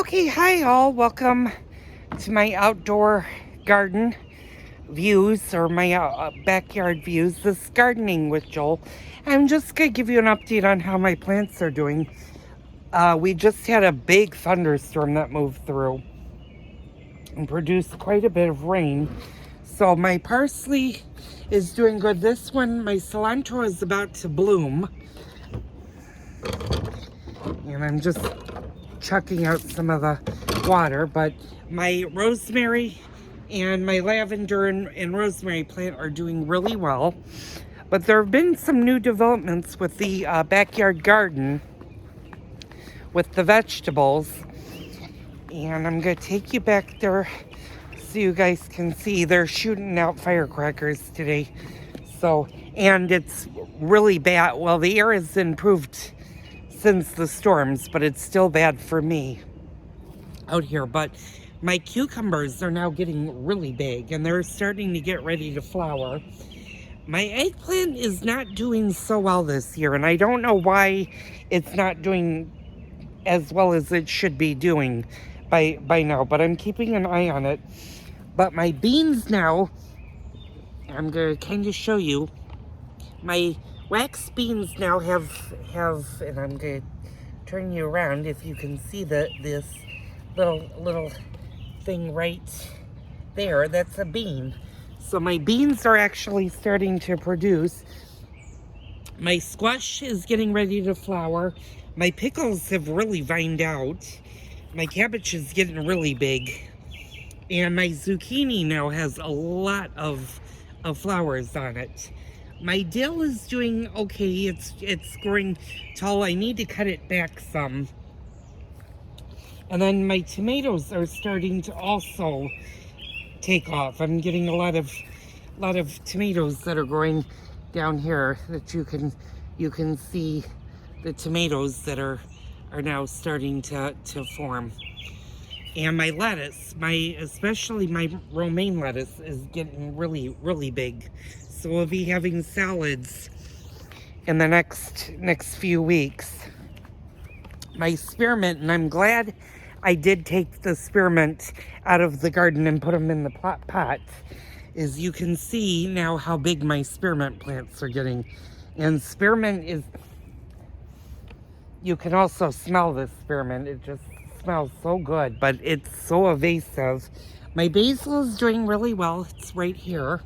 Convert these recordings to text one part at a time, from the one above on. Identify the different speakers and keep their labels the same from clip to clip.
Speaker 1: Okay, hi all. Welcome to my outdoor garden views or my backyard views. This is Gardening with Joel. I'm just going to give you an update on how my plants are doing. We just had a big thunderstorm that moved through and produced quite a bit of rain. So my parsley is doing good. This one, my cilantro is about to bloom. And I'm just chucking out some of the water, but my rosemary and my lavender and rosemary plant are doing really well. But there have been some new developments with the backyard garden with the vegetables, and I'm going to take you back there so you guys can see. They're shooting out firecrackers today, so, and it's really bad. Well, the air has improved since the storms, but it's still bad for me out here. But my cucumbers are now getting really big and they're starting to get ready to flower. My eggplant is not doing so well this year, and I don't know why it's not doing as well as it should be doing by now, but I'm keeping an eye on it. But my beans now, I'm going to kind of show you, my wax beans now have, and I'm going to turn you around if you can see this little thing right there. That's a bean. So my beans are actually starting to produce. My squash is getting ready to flower. My pickles have really vined out. My cabbage is getting really big. And my zucchini now has a lot of flowers on it. My dill is doing okay. It's growing tall. I need to cut it back some. And then my tomatoes are starting to also take off. I'm getting a lot of tomatoes that are growing down here that you can see the tomatoes that are now starting to form. And my lettuce, especially my romaine lettuce, is getting really big. So we'll be having salads in the next few weeks. My spearmint, and I'm glad I did take the spearmint out of the garden and put them in the pot, is you can see now how big my spearmint plants are getting. And spearmint is, you can also smell this spearmint. It just smells so good, but it's so evasive. My basil is doing really well. It's right here.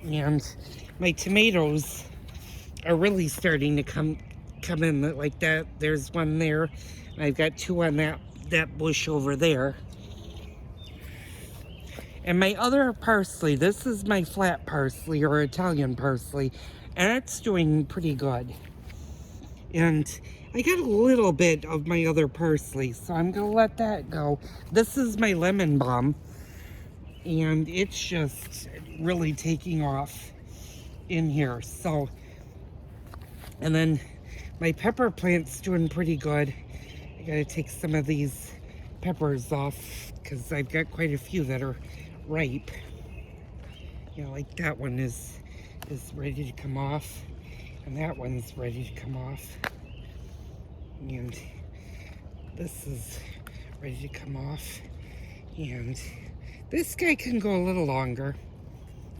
Speaker 1: And my tomatoes are really starting to come in like that. There's one there. And I've got two on that bush over there. And my other parsley, this is my flat parsley or Italian parsley, and it's doing pretty good. And I got a little bit of my other parsley, so I'm gonna let that go. This is my lemon balm, and it's just really taking off in here. So, and then my pepper plant's doing pretty good. I gotta take some of these peppers off because I've got quite a few that are ripe. You know, like that one is ready to come off, and that one's ready to come off, and this is ready to come off, and this guy can go a little longer.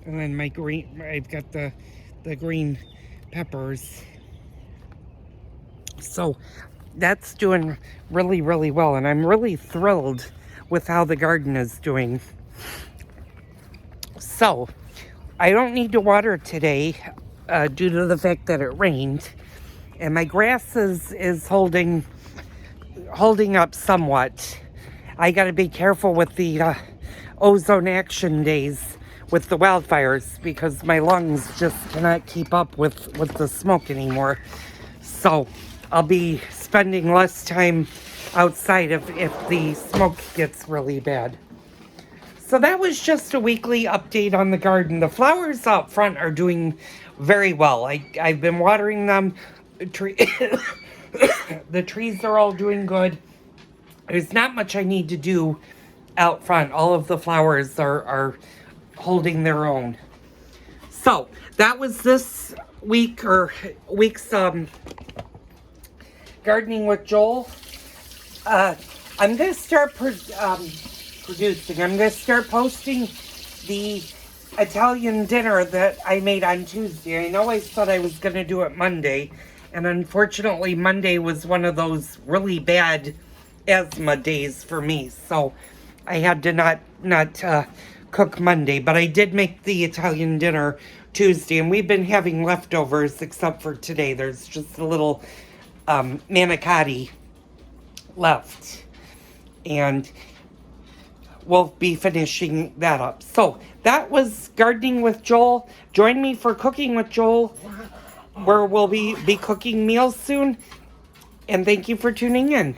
Speaker 1: And then my green, I've got the green peppers. So that's doing really well, and I'm really thrilled with how the garden is doing. So I don't need to water today due to the fact that it rained, and my grass is holding up somewhat. I got to be careful with the ozone action days with the wildfires because my lungs just cannot keep up with the smoke anymore. So I'll be spending less time outside if the smoke gets really bad. So that was just a weekly update on the garden. The flowers out front are doing very well. I've been watering them. The trees are all doing good. There's not much I need to do out front. All of the flowers are holding their own. So that was this week's Gardening with Joel. I'm going to start producing. I'm going to start posting the Italian dinner that I made on Tuesday. I know I said I was going to do it Monday, and unfortunately Monday was one of those really bad asthma days for me, so I had to not cook Monday, but I did make the Italian dinner Tuesday, and we've been having leftovers except for today. There's just a little manicotti left, and we'll be finishing that up. So that was Gardening with Joel. Join me for Cooking with Joel, where we'll be cooking meals soon, and thank you for tuning in.